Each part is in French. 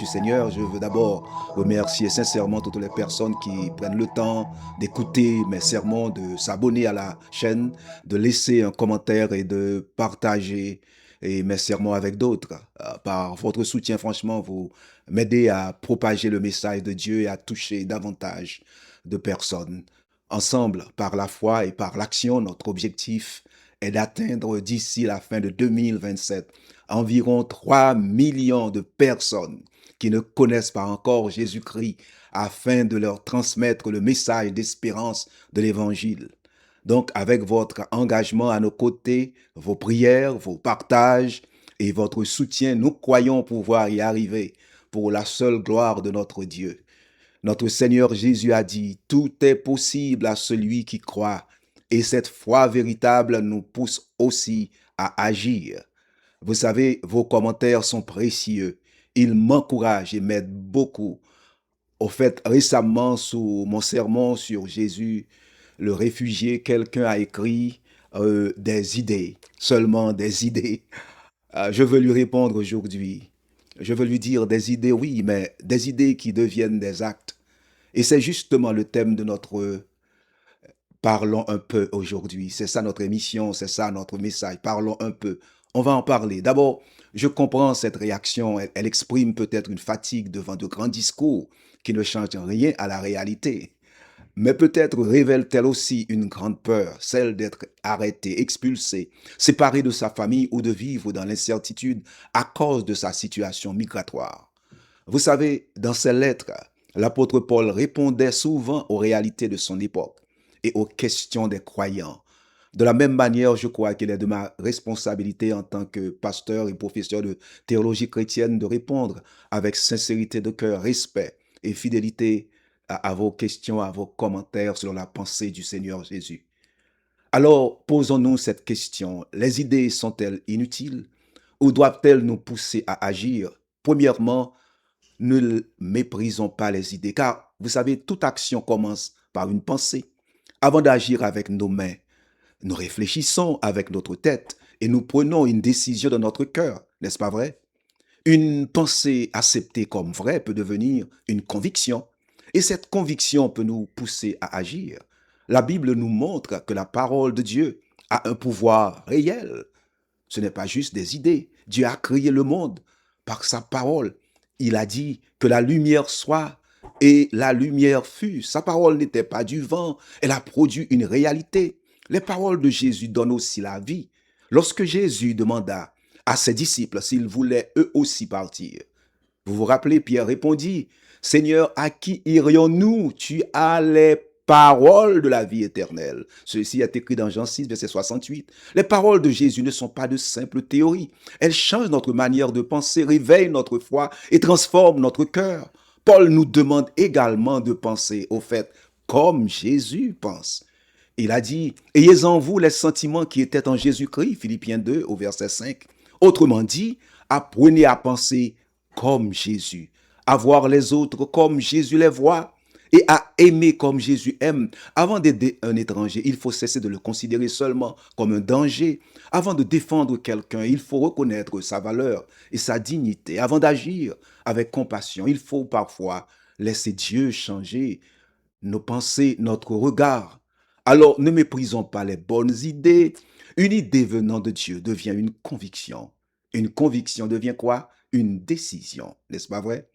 du Seigneur, je veux d'abord remercier sincèrement toutes les personnes qui prennent le temps d'écouter mes sermons, de s'abonner à la chaîne, de laisser un commentaire et de partager mes sermons avec d'autres. Par votre soutien, franchement, vous m'aidez à propager le message de Dieu et à toucher davantage de personnes. Ensemble, par la foi et par l'action, notre objectif est d'atteindre d'ici la fin de 2027 environ 3 millions de personnes qui ne connaissent pas encore Jésus-Christ afin de leur transmettre le message d'espérance de l'Évangile. Donc, avec votre engagement à nos côtés, vos prières, vos partages et votre soutien, nous croyons pouvoir y arriver pour la seule gloire de notre Dieu. Notre Seigneur Jésus a dit, tout est possible à celui qui croit. Et cette foi véritable nous pousse aussi à agir. Vous savez, vos commentaires sont précieux. Ils m'encouragent et m'aident beaucoup. Au fait, récemment, sous mon sermon sur Jésus, le réfugié, quelqu'un a écrit des idées, seulement des idées. Je veux lui répondre aujourd'hui. Je veux lui dire des idées, oui, mais des idées qui deviennent des actes. Et c'est justement le thème de notre Parlons un peu aujourd'hui. C'est ça notre émission, c'est ça notre message. Parlons un peu. On va en parler. D'abord, je comprends cette réaction. Elle exprime peut-être une fatigue devant de grands discours qui ne changent rien à la réalité. Mais peut-être révèle-t-elle aussi une grande peur, celle d'être arrêté, expulsé, séparé de sa famille ou de vivre dans l'incertitude à cause de sa situation migratoire. Vous savez, dans ses lettres, l'apôtre Paul répondait souvent aux réalités de son époque et aux questions des croyants. De la même manière, je crois qu'il est de ma responsabilité en tant que pasteur et professeur de théologie chrétienne de répondre avec sincérité de cœur, respect et fidélité à vos questions, à vos commentaires sur la pensée du Seigneur Jésus. Alors, posons-nous cette question. Les idées sont-elles inutiles ou doivent-elles nous pousser à agir? Premièrement, ne méprisons pas les idées, car vous savez, toute action commence par une pensée. Avant d'agir avec nos mains, nous réfléchissons avec notre tête et nous prenons une décision dans notre cœur, n'est-ce pas vrai? Une pensée acceptée comme vraie peut devenir une conviction et cette conviction peut nous pousser à agir. La Bible nous montre que la parole de Dieu a un pouvoir réel. Ce n'est pas juste des idées. Dieu a créé le monde par sa parole. Il a dit que la lumière soit et la lumière fut. Sa parole n'était pas du vent. Elle a produit une réalité. Les paroles de Jésus donnent aussi la vie. Lorsque Jésus demanda à ses disciples s'ils voulaient eux aussi partir, vous vous rappelez, Pierre répondit, Seigneur, à qui irions-nous? Tu as les paroles de la vie éternelle. Ceci est écrit dans Jean 6, verset 68. Les paroles de Jésus ne sont pas de simples théories. Elles changent notre manière de penser, réveillent notre foi et transforment notre cœur. Paul nous demande également de penser au fait comme Jésus pense. Il a dit, ayez en vous les sentiments qui étaient en Jésus-Christ, Philippiens 2 au verset 5. Autrement dit, apprenez à penser comme Jésus, à voir les autres comme Jésus les voit et à aimer comme Jésus aime. Avant d'aider un étranger, il faut cesser de le considérer seulement comme un danger. Avant de défendre quelqu'un, il faut reconnaître sa valeur et sa dignité. Avant d'agir avec compassion, il faut parfois laisser Dieu changer nos pensées, notre regard. Alors, ne méprisons pas les bonnes idées. Une idée venant de Dieu devient une conviction. Une conviction devient quoi? Une décision, n'est-ce pas vrai?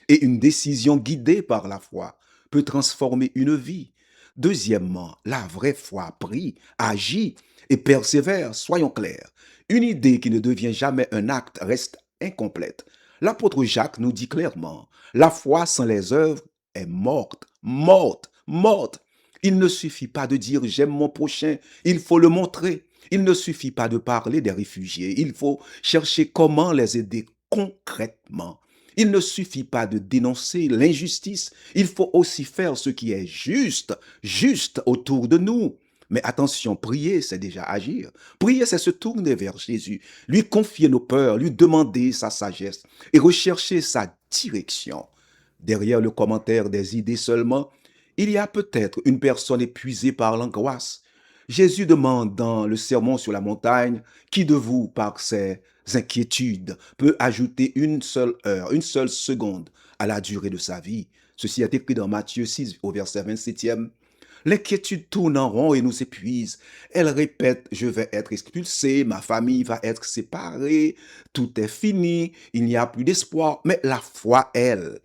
Et une décision guidée par la foi peut transformer une vie. Deuxièmement, la vraie foi prie, agit et persévère, soyons clairs. Une idée qui ne devient jamais un acte reste incomplète. L'apôtre Jacques nous dit clairement, la foi sans les œuvres est morte, morte, morte. Il ne suffit pas de dire j'aime mon prochain, il faut le montrer. Il ne suffit pas de parler des réfugiés, il faut chercher comment les aider concrètement. Il ne suffit pas de dénoncer l'injustice, il faut aussi faire ce qui est juste, juste autour de nous. Mais attention, prier, c'est déjà agir. Prier, c'est se tourner vers Jésus, lui confier nos peurs, lui demander sa sagesse et rechercher sa direction. Derrière le commentaire des idées seulement, il y a peut-être une personne épuisée par l'angoisse, Jésus demande dans le sermon sur la montagne, qui de vous, par ses inquiétudes, peut ajouter une seule heure, une seule seconde à la durée de sa vie? Ceci est écrit dans Matthieu 6 au verset 27e. L'inquiétude tourne en rond et nous épuise. Elle répète, je vais être expulsé, ma famille va être séparée, tout est fini, il n'y a plus d'espoir. Mais la foi, elle,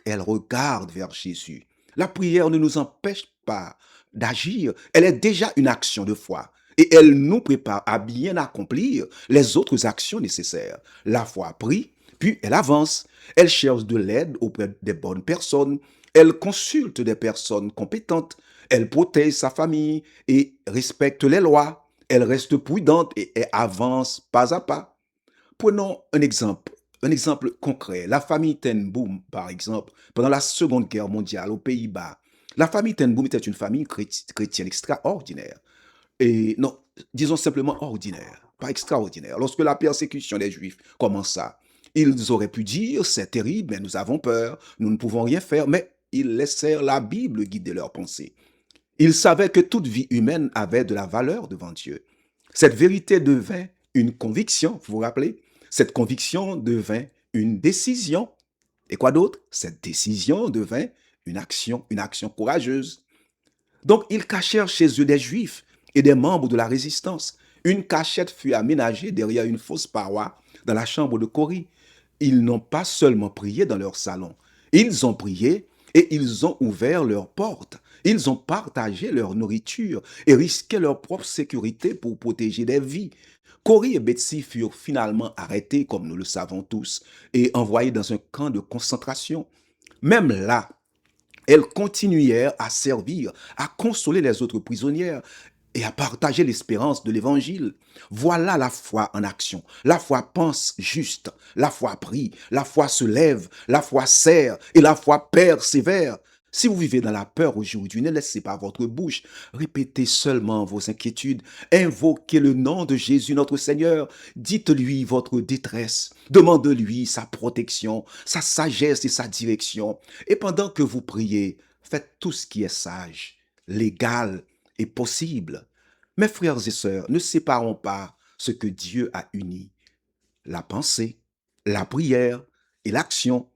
elle regarde vers Jésus. La prière ne nous empêche pas d'agir. Elle est déjà une action de foi. Et elle nous prépare à bien accomplir les autres actions nécessaires. La foi prie, puis elle avance. Elle cherche de l'aide auprès des bonnes personnes. Elle consulte des personnes compétentes. Elle protège sa famille et respecte les lois. Elle reste prudente et avance pas à pas. Prenons un exemple concret. La famille Ten Boom, par exemple, pendant la Seconde Guerre mondiale aux Pays-Bas, la famille Ten Boom était une famille chrétienne extraordinaire. Et non, disons simplement ordinaire, pas extraordinaire. Lorsque la persécution des Juifs commença, ils auraient pu dire, c'est terrible, mais nous avons peur, nous ne pouvons rien faire, mais ils laissèrent la Bible guider leurs pensées. Ils savaient que toute vie humaine avait de la valeur devant Dieu. Cette vérité devint une conviction, vous vous rappelez? Cette conviction devint une décision. Et quoi d'autre? Cette décision devint une action courageuse. Donc, ils cachèrent chez eux des Juifs et des membres de la résistance. Une cachette fut aménagée derrière une fausse paroi dans la chambre de Corie. Ils n'ont pas seulement prié dans leur salon, ils ont prié et ils ont ouvert leurs portes. Ils ont partagé leur nourriture et risqué leur propre sécurité pour protéger des vies. Cory et Betsy furent finalement arrêtés, comme nous le savons tous, et envoyés dans un camp de concentration. Même là, elles continuèrent à servir, à consoler les autres prisonnières et à partager l'espérance de l'Évangile. Voilà la foi en action. La foi pense juste, la foi prie, la foi se lève, la foi sert et la foi persévère. Si vous vivez dans la peur aujourd'hui, ne laissez pas votre bouche. Répétez seulement vos inquiétudes. Invoquez le nom de Jésus notre Seigneur. Dites-lui votre détresse. Demandez-lui sa protection, sa sagesse et sa direction. Et pendant que vous priez, faites tout ce qui est sage, légal et possible. Mes frères et sœurs, ne séparons pas ce que Dieu a uni. La pensée, la prière et l'action.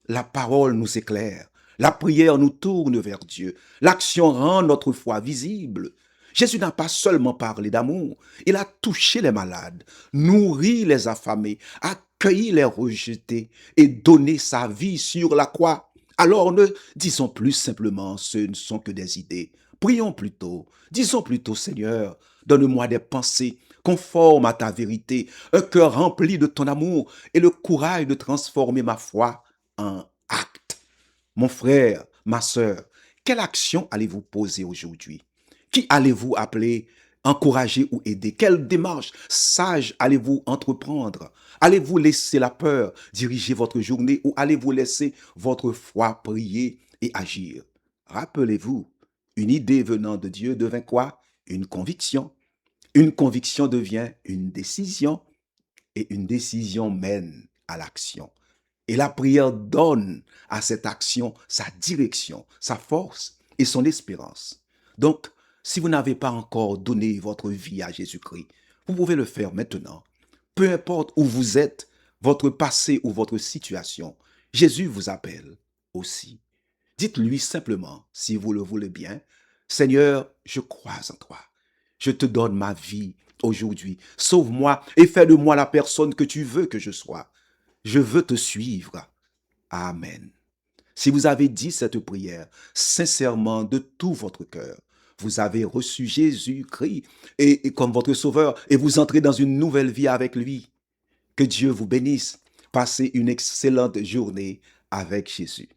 La parole nous éclaire. La prière nous tourne vers Dieu. L'action rend notre foi visible. Jésus n'a pas seulement parlé d'amour, il a touché les malades, nourri les affamés, accueilli les rejetés et donné sa vie sur la croix. Alors ne disons plus simplement ce ne sont que des idées. Prions plutôt. Disons plutôt, Seigneur, donne-moi des pensées conformes à ta vérité, un cœur rempli de ton amour et le courage de transformer ma foi en acte. Mon frère, ma sœur, quelle action allez-vous poser aujourd'hui? Qui allez-vous appeler, encourager ou aider? Quelle démarche sage allez-vous entreprendre? Allez-vous laisser la peur diriger votre journée ou allez-vous laisser votre foi prier et agir? Rappelez-vous, une idée venant de Dieu devint quoi? Une conviction. Une conviction devient une décision et une décision mène à l'action. Et la prière donne à cette action sa direction, sa force et son espérance. Donc, si vous n'avez pas encore donné votre vie à Jésus-Christ, vous pouvez le faire maintenant. Peu importe où vous êtes, votre passé ou votre situation, Jésus vous appelle aussi. Dites-lui simplement, si vous le voulez bien, Seigneur, je crois en toi. Je te donne ma vie aujourd'hui. Sauve-moi et fais de moi la personne que tu veux que je sois. Je veux te suivre. Amen. Si vous avez dit cette prière sincèrement de tout votre cœur, vous avez reçu Jésus-Christ et comme votre sauveur et vous entrez dans une nouvelle vie avec lui. Que Dieu vous bénisse. Passez une excellente journée avec Jésus.